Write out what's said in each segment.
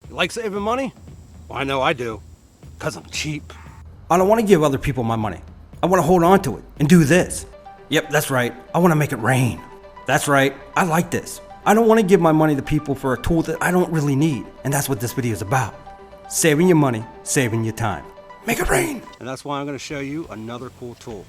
You like saving money? Well, I know I do, because I'm cheap. I don't want to give other people my money. I want to hold on to it and do this. Yep, that's right. I want to make it rain. That's right. I like this. I don't want to give my money to people for a tool that I don't really need. And that's what this video is about. Saving your money, saving your time. Make it rain. And that's why I'm going to show you another cool tool.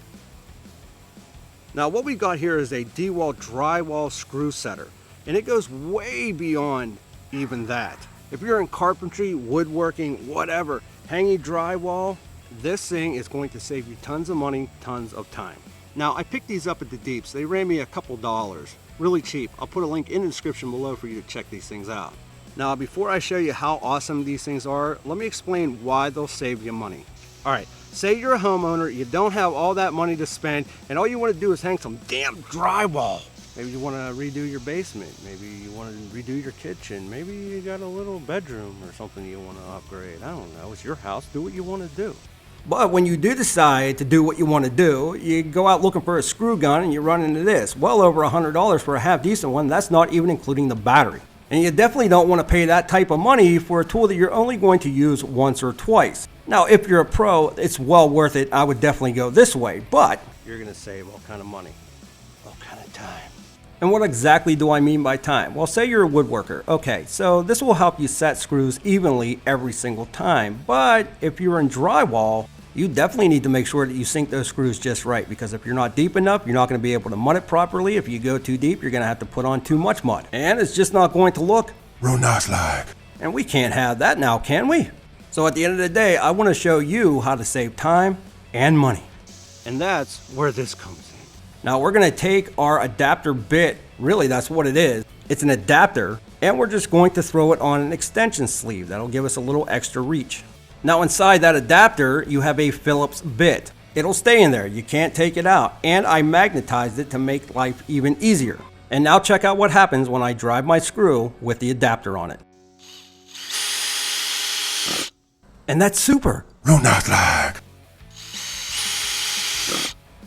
Now what we got here is a DEWALT Drywall Screw Setter. And it goes way beyond even that. If you're in carpentry, woodworking, whatever, hanging drywall, this thing is going to save you tons of money, tons of time. Now I picked these up at the Deeps. They ran me a couple dollars, really cheap. I'll put a link in the description below for you to check these things out. Now before I show you how awesome these things are, let me explain why they'll save you money. All right, say you're a homeowner, you don't have all that money to spend, and all you want to do is hang some damn drywall. Maybe you want to redo your basement, maybe you want to redo your kitchen, maybe you got a little bedroom or something you want to upgrade. I don't know, it's your house, do what you want to do. But when you do decide to do what you want to do, you go out looking for a screw gun and you run into this. Well over $100 for a half decent one, that's not even including the battery. And you definitely don't want to pay that type of money for a tool that you're only going to use once or twice. Now, if you're a pro, it's well worth it. I would definitely go this way, but you're going to save all kind of money, all kind of time. And what exactly do I mean by time? Well, say you're a woodworker. Okay, so this will help you set screws evenly every single time. But if you're in drywall, you definitely need to make sure that you sink those screws just right, because if you're not deep enough, you're not going to be able to mud it properly. If you go too deep, you're going to have to put on too much mud. And it's just not going to look real nice like. And we can't have that now, can we? So at the end of the day, I want to show you how to save time and money. And that's where this comes in. Now we're going to take our adapter bit, really that's what it is. It's an adapter, and we're just going to throw it on an extension sleeve. That'll give us a little extra reach. Now inside that adapter, you have a Phillips bit. It'll stay in there, you can't take it out. And I magnetized it to make life even easier. And now check out what happens when I drive my screw with the adapter on it. And that's super. Real nice like.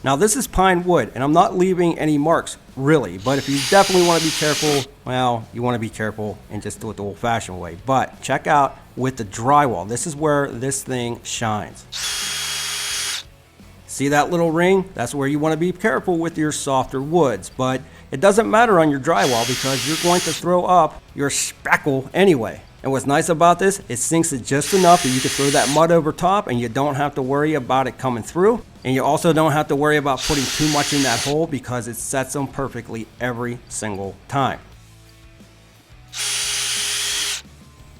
Now this is pine wood, and I'm not leaving any marks, really. But if you definitely want to be careful, well, you want to be careful and just do it the old-fashioned way. But check out with the drywall. This is where this thing shines. See that little ring? That's where you want to be careful with your softer woods. But it doesn't matter on your drywall because you're going to throw up your spackle anyway. And what's nice about this, it sinks it just enough that you can throw that mud over top and you don't have to worry about it coming through. And you also don't have to worry about putting too much in that hole because it sets them perfectly every single time.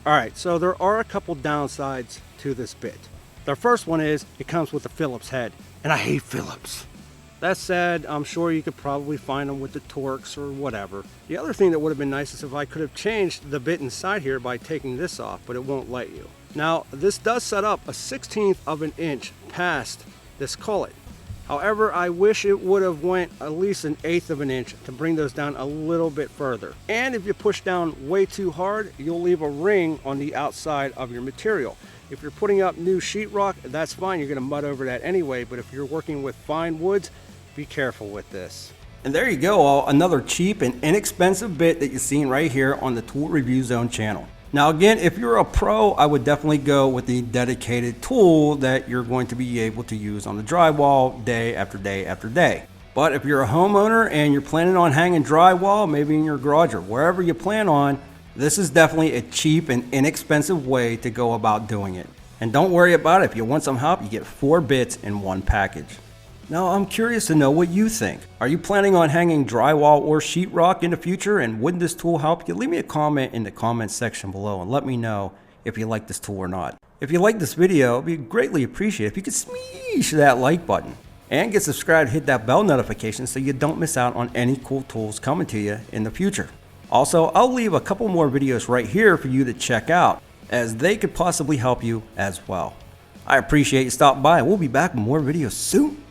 Alright, so there are a couple downsides to this bit. The first one is it comes with a Phillips head, and I hate Phillips. That said, I'm sure you could probably find them with the Torx or whatever. The other thing that would have been nice is if I could have changed the bit inside here by taking this off, but it won't let you. Now, this does set up a 1/16 of an inch past this cullet. However, I wish it would have went at least 1/8 of an inch to bring those down a little bit further. And if you push down way too hard, you'll leave a ring on the outside of your material. If you're putting up new sheetrock, that's fine, you're gonna mud over that anyway, but if you're working with fine woods, be careful with this. And there you go, another cheap and inexpensive bit that you're seeing right here on the Tool Review Zone channel. Now again, if you're a pro, I would definitely go with the dedicated tool that you're going to be able to use on the drywall day after day after day. But if you're a homeowner and you're planning on hanging drywall, maybe in your garage or wherever you plan on, this is definitely a cheap and inexpensive way to go about doing it. And don't worry about it, if you want some help, you get 4 bits in one package. Now I'm curious to know what you think. Are you planning on hanging drywall or sheetrock in the future, and wouldn't this tool help you? Leave me a comment in the comments section below and let me know if you like this tool or not. If you like this video, it'd be greatly appreciated if you could smash that like button and get subscribed, hit that bell notification so you don't miss out on any cool tools coming to you in the future. Also, I'll leave a couple more videos right here for you to check out, as they could possibly help you as well. I appreciate you stopping by, and we'll be back with more videos soon.